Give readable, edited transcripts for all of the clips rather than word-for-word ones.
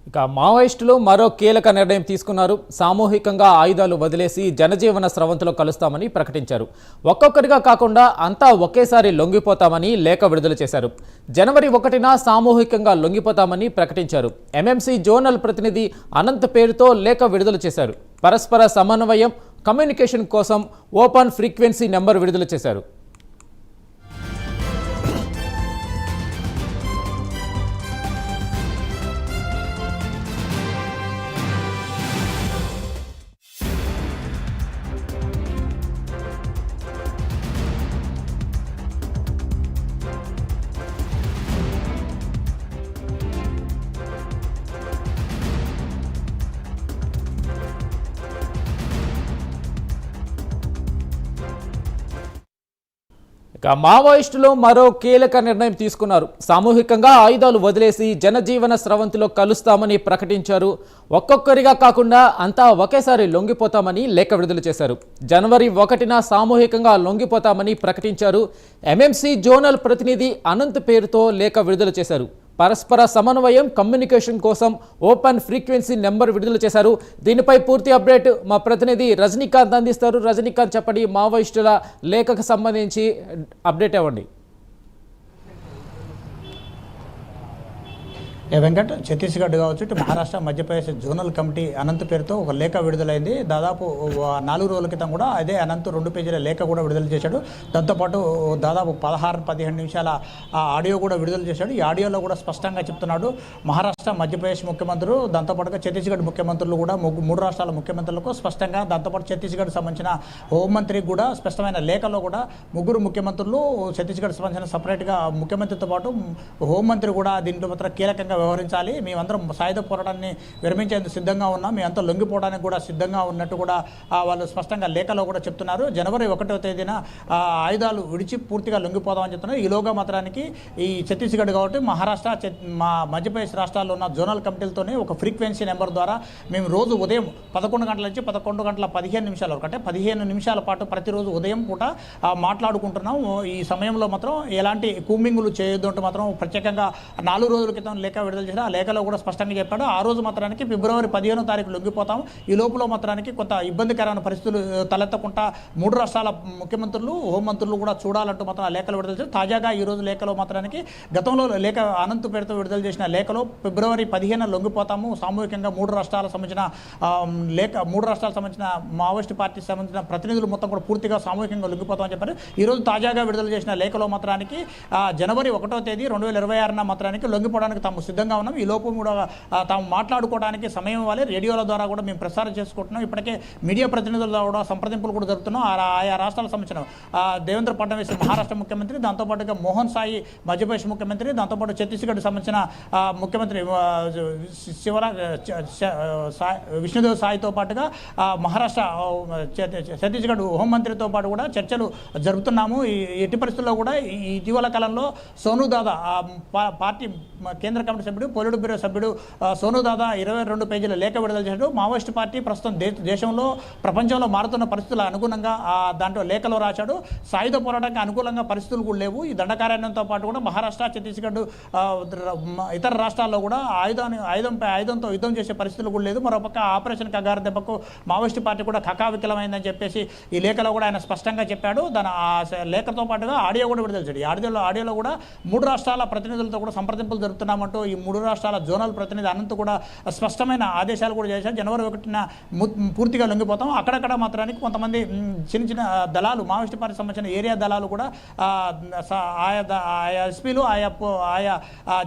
ఇక మావోయిస్టులు మరో కీలక నిర్ణయం తీసుకున్నారు. సామూహికంగా ఆయుధాలు వదిలేసి జనజీవన స్రవంతిలో కలుస్తామని ప్రకటించారు. ఒక్కొక్కరిగా కాకుండా అంతా ఒకేసారి లొంగిపోతామని లేఖ విడుదల చేశారు. జనవరి 1న సామూహికంగా లొంగిపోతామని ప్రకటించారు. ఎంఎంసీ జోనల్ ప్రతినిధి అనంత్ పేరుతో లేఖ విడుదల చేశారు. పరస్పర సమన్వయం, కమ్యూనికేషన్ కోసం ఓపెన్ ఫ్రీక్వెన్సీ నెంబర్ విడుదల చేశారు. మావోయిస్టులు మరో కీలక నిర్ణయం తీసుకున్నారు. సామూహికంగా ఆయుధాలు వదిలేసి జనజీవన స్రవంతిలో కలుస్తామని ప్రకటించారు. ఒక్కొక్కరిగా కాకుండా అంతా ఒకేసారి లొంగిపోతామని లేఖ విడుదల చేశారు. జనవరి 1న సామూహికంగా లొంగిపోతామని ప్రకటించారు. ఎంఎంసీ జోనల్ ప్రతినిధి అనంత్ పేరుతో లేఖ విడుదల చేశారు. పరస్పర సమన్వయం, కమ్యూనికేషన్ కోసం ఓపెన్ ఫ్రీక్వెన్సీ నెంబర్ విడుదల చేశారు. దీనిపై పూర్తి అప్డేట్ మా ప్రతినిధి రజనీకాంత్ అందిస్తారు. రజనీకాంత్, చెప్పండి, మావోయిస్టుల లేఖకు సంబంధించి అప్డేట్ ఇవ్వండి. వెంకట్, ఛత్తీస్గఢ్ కావచ్చు, ఇటు మహారాష్ట్ర, మధ్యప్రదేశ్ జోనల్ కమిటీ అనంత్ పేరుతో ఒక లేఖ విడుదలైంది. దాదాపు 4 రోజుల క్రితం కూడా అదే అనంత్ 2 పేజీల లేఖ కూడా విడుదల చేశాడు. దాంతోపాటు దాదాపు 16-15 నిమిషాల ఆడియో కూడా విడుదల చేశాడు. ఈ ఆడియోలో కూడా స్పష్టంగా చెప్తున్నాడు, మహారాష్ట్ర, మధ్యప్రదేశ్ ముఖ్యమంత్రులు, దాంతోపాటుగా ఛత్తీస్గఢ్ ముఖ్యమంత్రులు కూడా 3 రాష్ట్రాల ముఖ్యమంత్రులకు స్పష్టంగా, దాంతోపాటు ఛత్తీస్గఢ్ సంబంధించిన హోంమంత్రికి కూడా స్పష్టమైన లేఖలో కూడా 3 ముఖ్యమంత్రులు, ఛత్తీస్గఢ్ సంబంధించిన సపరేట్గా ముఖ్యమంత్రితో పాటు హోంమంత్రి కూడా దీంట్లో మాత్రం కీలకంగా వ్యవహరించాలి. మేమందరం సాయుధ పోరాటాన్ని విరమించేందుకు సిద్ధంగా ఉన్నాం, మేమంతా లొంగిపోవడానికి కూడా సిద్ధంగా ఉన్నట్టు కూడా వాళ్ళు స్పష్టంగా లేఖలో కూడా చెప్తున్నారు. జనవరి 1వ తేదీన ఆయుధాలు విడిచి పూర్తిగా లొంగిపోదామని చెప్తున్నారు. ఈలోగా మాత్రానికి ఈ ఛత్తీస్గఢ్ కాబట్టి మహారాష్ట్ర, మధ్యప్రదేశ్ రాష్ట్రాల్లో ఉన్న జోనల్ కమిటీలతోనే ఒక ఫ్రీక్వెన్సీ నెంబర్ ద్వారా మేము రోజు ఉదయం 11 గంటల నుంచి 11:15 వరకు, అంటే 15 నిమిషాల పాటు ప్రతిరోజు ఉదయం పూట మాట్లాడుకుంటున్నాం. ఈ సమయంలో మాత్రం ఎలాంటి కూంబింగులు చేయొద్దు అంటూ మాత్రం ప్రత్యేకంగా 4 రోజుల క్రితం లేఖ విడుదల చేసిన ఆ లేఖలో కూడా స్పష్టంగా చెప్పాడు. ఆ రోజు మాత్రానికి ఫిబ్రవరి 15వ తారీఖు లొంగిపోతాం. ఈ లోపల మాత్రానికి కొంత ఇబ్బందికరమైన పరిస్థితులు తలెత్తకుండా 3 రాష్ట్రాల ముఖ్యమంత్రులు, హోంమంత్రులు కూడా చూడాలంటూ మాత్రం ఆ లేఖలు విడుదల చేశారు. తాజాగా ఈ రోజు లేఖలో మాత్రానికి గతంలో లేఖ అనంత్ పేరుతో విడుదల చేసిన లేఖలో ఫిబ్రవరి 15న లొంగిపోతాము, సామూహికంగా 3 రాష్ట్రాలకు సంబంధించిన లేఖ, 3 రాష్ట్రాలకు సంబంధించిన మావోయిస్ట్ పార్టీకి సంబంధించిన ప్రతినిధులు మొత్తం కూడా పూర్తిగా సామూహికంగా లొంగిపోతామని చెప్పారు. ఈ రోజు తాజాగా విడుదల చేసిన లేఖలో మాత్రానికి జనవరి 1వ తేదీ 2026న మాత్రానికి లొంగిపోవడానికి తాము సిద్ధంగా ఉన్నాం. ఈ లోపు కూడా తాము మాట్లాడుకోవడానికి సమయం ఇవ్వాలి. రేడియోల ద్వారా కూడా మేము ప్రసారం చేసుకుంటున్నాం. ఇప్పటికే మీడియా ప్రతినిధుల కూడా సంప్రదింపులు కూడా జరుపుతున్నాం. ఆయా రాష్ట్రాలకు సంబంధించిన దేవేంద్ర ఫడ్నవీస్ మహారాష్ట్ర ముఖ్యమంత్రి, దాంతోపాటుగా మోహన్ సాయి మధ్యప్రదేశ్ ముఖ్యమంత్రి, దాంతోపాటు ఛత్తీస్గఢ్ సంబంధించిన ముఖ్యమంత్రి విష్ణుదేవ్ సాయితో పాటుగా మహారాష్ట్ర, ఛత్తీస్గఢ్ హోంమంత్రితో పాటు కూడా చర్చలు జరుపుతున్నాము. ఎట్టి పరిస్థితుల్లో కూడా ఇటీవల కాలంలో సోను దాదా పార్టీ కేంద్ర కమిటీ సభ్యుడు, పొలిట్ బ్యూరో సభ్యుడు సోను దాదా 22 పేజీల లేఖ విడుదల చేశాడు. మావోయిస్ట్ పార్టీ ప్రస్తుతం దేశంలో, ప్రపంచంలో మారుతున్న పరిస్థితుల అనుగుణంగా దాంట్లో లేఖలో రాశాడు. సాయుధ పోరాటానికి అనుకూలంగా పరిస్థితులు కూడా లేవు. ఈ దండకారణ్యంతో పాటు కూడా మహారాష్ట్ర, ఛత్తీస్గఢ్, ఇతర రాష్ట్రాల్లో కూడా ఆయుధంతో యుద్ధం చేసే పరిస్థితులు కూడా లేదు. మరోపక్క ఆపరేషన్ కగారు దెబ్బకు మావోయిస్ట్ పార్టీ కూడా కకావికలమైందని చెప్పేసి ఈ లేఖలో కూడా ఆయన స్పష్టంగా చెప్పాడు. దాని లేఖతో పాటుగా ఆడియో కూడా విడుదల చేశాడు. ఈ ఆడియోలో కూడా 3 రాష్ట్రాల ప్రతినిధులతో కూడా సంప్రదింపులు జరుపుతున్నామంటూ ఈ 3 రాష్ట్రాల జోనల్ ప్రతినిధి అనంత్ కూడా స్పష్టమైన ఆదేశాలు కూడా చేశారు. జనవరి 1న పూర్తిగా లొంగిపోతాం. అక్కడక్కడ మాత్రానికి కొంతమంది చిన్న దళాలు, మావోయిస్ట్ పార్టీ సంబంధించిన ఏరియా దళాలు కూడా ఆయా ఎస్పీలు, ఆయా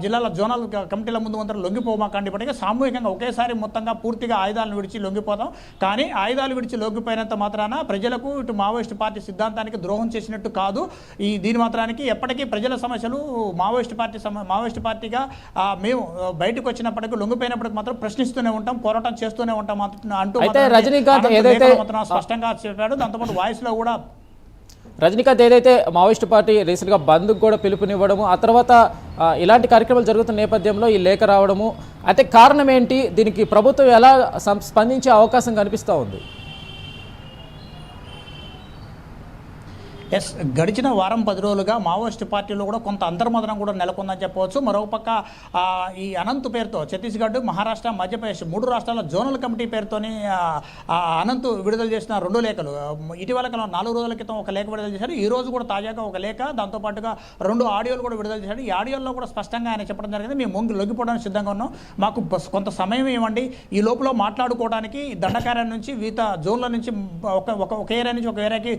జిల్లాల జోనల్ కమిటీల ముందు మాత్రం లొంగిపోమాకండి, ఇప్పటికే సామూహికంగా ఒకేసారి మొత్తంగా పూర్తిగా ఆయుధాలను విడిచి లొంగిపోతాం. కానీ ఆయుధాలు విడిచి లొంగిపోయినంత మాత్రాన ప్రజలకు, ఇటు మావోయిస్ట్ పార్టీ సిద్ధాంతానికి ద్రోహం చేసినట్టు కాదు. దీని మాత్రానికి ఎప్పటికీ ప్రజల సమస్యలు మావోయిస్ట్ పార్టీగా మేము బయటకు వచ్చినప్పటికీ, లొంగిపోయినప్పటికీ మాత్రం ప్రశ్నిస్తూనే ఉంటాం, పోరాటం చేస్తూనే ఉంటాం అంటూ రజనీకాంత్ ఏదైతే స్పష్టంగా చెప్పాడు. దాంతోపాటు వాయిస్లో కూడా రజనీకాంత్ ఏదైతే మావోయిస్ట్ పార్టీ రీసెంట్గా బంద్కు కూడా పిలుపునివ్వడము, ఆ తర్వాత ఇలాంటి కార్యక్రమాలు జరుగుతున్న నేపథ్యంలో ఈ లేఖ రావడము, అయితే కారణం ఏంటి? దీనికి ప్రభుత్వం ఎలా స్పందించే అవకాశం కనిపిస్తూ ఉంది? ఎస్, గడిచిన వారం 10 రోజులుగా మావోయిస్ట్ పార్టీలో కూడా కొంత అంతర్మదనం కూడా నెలకొందని చెప్పవచ్చు. మరోపక్క ఈ అనంత్ పేరుతో ఛత్తీస్గఢ్, మహారాష్ట్ర, మధ్యప్రదేశ్ 3 రాష్ట్రాల జోనల్ కమిటీ పేరుతోని అనంత్ విడుదల చేసిన 2 లేఖలు, ఇటీవల కాలం 4 రోజుల క్రితం ఒక లేఖ విడుదల చేశారు. ఈ రోజు కూడా తాజాగా ఒక లేఖ, దాంతోపాటుగా 2 ఆడియోలు కూడా విడుదల చేశాడు. ఈ ఆడియోల్లో కూడా స్పష్టంగా ఆయన చెప్పడం జరిగింది, మేము లొంగిపోవడానికి సిద్ధంగా ఉన్నాం, మాకు కొంత సమయం ఇవ్వండి, ఈ లోపల మాట్లాడుకోవడానికి దండకార్యం నుంచి వివిధ జోన్ల నుంచి ఒక ఏరియా నుంచి ఒక ఏరియాకి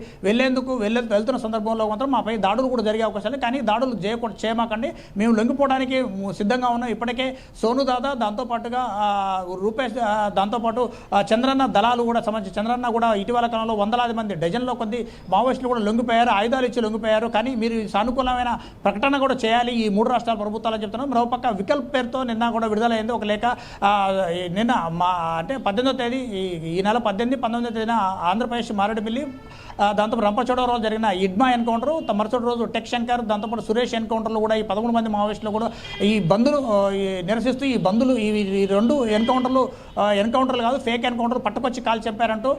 వెళ్తున్న సందర్భంలో మాత్రం మాపై దాడులు కూడా జరిగే అవకాశాలు, కానీ దాడులు చేయమాకండి, మేము లొంగిపోవడానికి సిద్ధంగా ఉన్నాం. ఇప్పటికే సోను దాదా, దాంతోపాటుగా రూపేష్, దాంతోపాటు చంద్రన్న దళాలు కూడా సంబంధించి చంద్రన్న కూడా ఇటీవల కాలంలో వందలాది మంది డజన్లో కొద్ది మావోయిస్టులు కూడా లొంగిపోయారు, ఆయుధాలు ఇచ్చి లొంగిపోయారు. కానీ మీరు సానుకూలమైన ప్రకటన కూడా చేయాలి ఈ 3 రాష్ట్రాల ప్రభుత్వాలు చెప్తున్నారు. మరోపక్క వికల్ప్ పేరుతో నిన్న కూడా విడుదలైంది ఒక లేఖ. నిన్న అంటే 18వ తేదీ, ఈ నెల 18, 19వ తేదీన ఆంధ్రప్రదేశ్ మారేడుమిల్లి, దాంతో రంపచోడవరంలో జరిగిన ఇడ్మా ఎన్కౌంటర్, మరుసటి రోజు టెక్ శంకర్, దాంతోపాటు సురేష్ ఎన్కౌంటర్లు కూడా ఈ 13 మంది మావోయిస్టులు కూడా ఈ బంధులు నిరసిస్తూ ఈ 2 ఎన్కౌంటర్లు కాదు, ఫేక్ ఎన్కౌంటర్ పట్టుకొచ్చి కాల్ చెప్పారంటూ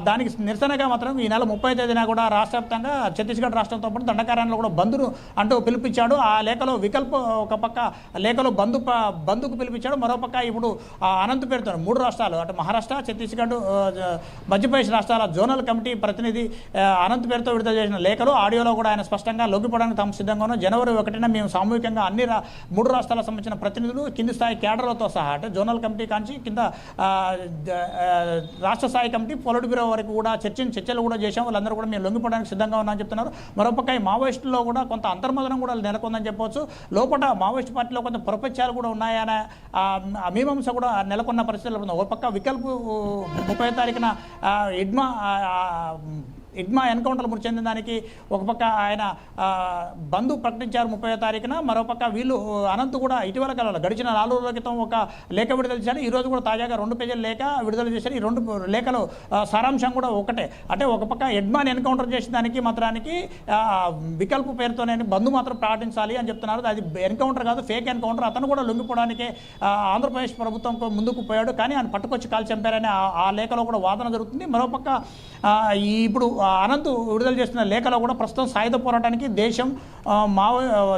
దానికి నిరసనగా మాత్రం ఈ నెల 30వ తేదీన కూడా రాష్ట్ర వ్యాప్తంగా ఛత్తీస్గఢ్ రాష్ట్రంతో పాటు దండకార్యంలో కూడా బంధును అంటూ పిలిపించాడు. ఆ లేఖలో వికల్ప్ ఒక పక్క లేఖలో బంధుకు పిలిపించాడు. మరోపక్క ఇప్పుడు అనంత్ పేరుతో 3 రాష్ట్రాలు అంటే మహారాష్ట్ర, ఛత్తీస్గఢ్, మధ్యప్రదేశ్ రాష్ట్రాల జోనల్ కమిటీ ప్రతినిధి అనంత్ పేరుతో విడుదల చేసిన లేఖలు, ఆడియోలో కూడా ఆయన స్పష్టంగా లొంగిపోవడానికి తాము సిద్ధంగా ఉన్నాం. జనవరి 1న మేము సామూహికంగా అన్ని 3 రాష్ట్రాలకు సంబంధించిన ప్రతినిధులు కింది స్థాయి క్యాడర్లతో సహా అంటే జోనల్ కమిటీ కాంచి కింద రాష్ట్ర స్థాయి కమిటీ, పొలిట్ బ్యూరో వరకు కూడా చర్చలు కూడా చేశాం. వాళ్ళందరూ కూడా మేము లొంగిపోవడానికి సిద్ధంగా ఉన్నామని చెప్తున్నారు. మరోపక్క ఈ మావోయిస్టుల్లో కూడా కొంత అంతర్మదనం కూడా నెలకొందని చెప్పవచ్చు. లోపల మావోయిస్ట్ పార్టీలో కొంత పొరపత్యాలు కూడా ఉన్నాయనే మీమాంస కూడా నెలకొన్న పరిస్థితులు ఉన్నాయి. ఒక పక్క వికల్ప్ 30వ తారీఖున ఇడ్మా ఎన్కౌంటర్లు మృతి చెందిన దానికి ఒక పక్క ఆయన బంధు ప్రకటించారు 30వ తారీఖున. మరోపక్క వీళ్ళు అనంత్ కూడా ఇటీవల కాలంలో గడిచిన 4 రోజుల క్రితం ఒక లేఖ విడుదల చేశారు. ఈ రోజు కూడా తాజాగా 2 పేజీల లేఖ విడుదల చేశారు. ఈ 2 లేఖలు సారాంశం కూడా ఒకటే, అంటే ఒక పక్క ఇడ్మాని ఎన్కౌంటర్ చేసిన దానికి మాత్రానికి వికల్ప్ పేరుతోనే బంధు మాత్రం ప్రకటించాలి అని చెప్తున్నారు. అది ఎన్కౌంటర్ కాదు, ఫేక్ ఎన్కౌంటర్. అతను కూడా లొంగిపోవడానికే ఆంధ్రప్రదేశ్ ప్రభుత్వం ముందుకు పోయాడు, కానీ ఆయన పట్టుకొచ్చి కాల్ చంపారని ఆ లేఖలో కూడా వాదన జరుగుతుంది. మరోపక్క ఇప్పుడు అనంత్ విడుదల చేస్తున్న లేఖలో కూడా ప్రస్తుతం సాయుధ పోరాటానికి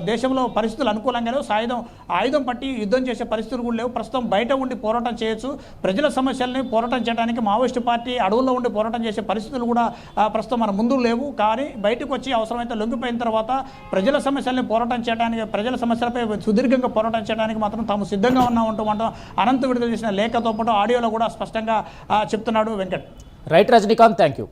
దేశంలో పరిస్థితులు అనుకూలంగా లేవు, ఆయుధం పట్టి యుద్ధం చేసే పరిస్థితులు కూడా లేవు, ప్రస్తుతం బయట ఉండి పోరాటం చేయొచ్చు, ప్రజల సమస్యల్ని పోరాటం చేయడానికి మావోయిస్టు పార్టీ అడవుల్లో ఉండి పోరాటం చేసే పరిస్థితులు కూడా ప్రస్తుతం మన ముందు లేవు. కానీ బయటకు వచ్చి అవసరమైతే లొంగిపోయిన తర్వాత ప్రజల సమస్యల్ని పోరాటం చేయడానికి, ప్రజల సమస్యలపై సుదీర్ఘంగా పోరాటం చేయడానికి మాత్రం తాము సిద్ధంగా ఉన్నామంటూ అనంత్ విడుదల చేసిన లేఖతో పాటు ఆడియోలో కూడా స్పష్టంగా చెప్తున్నాడు Venkat. Right Rajinikanth, thank you.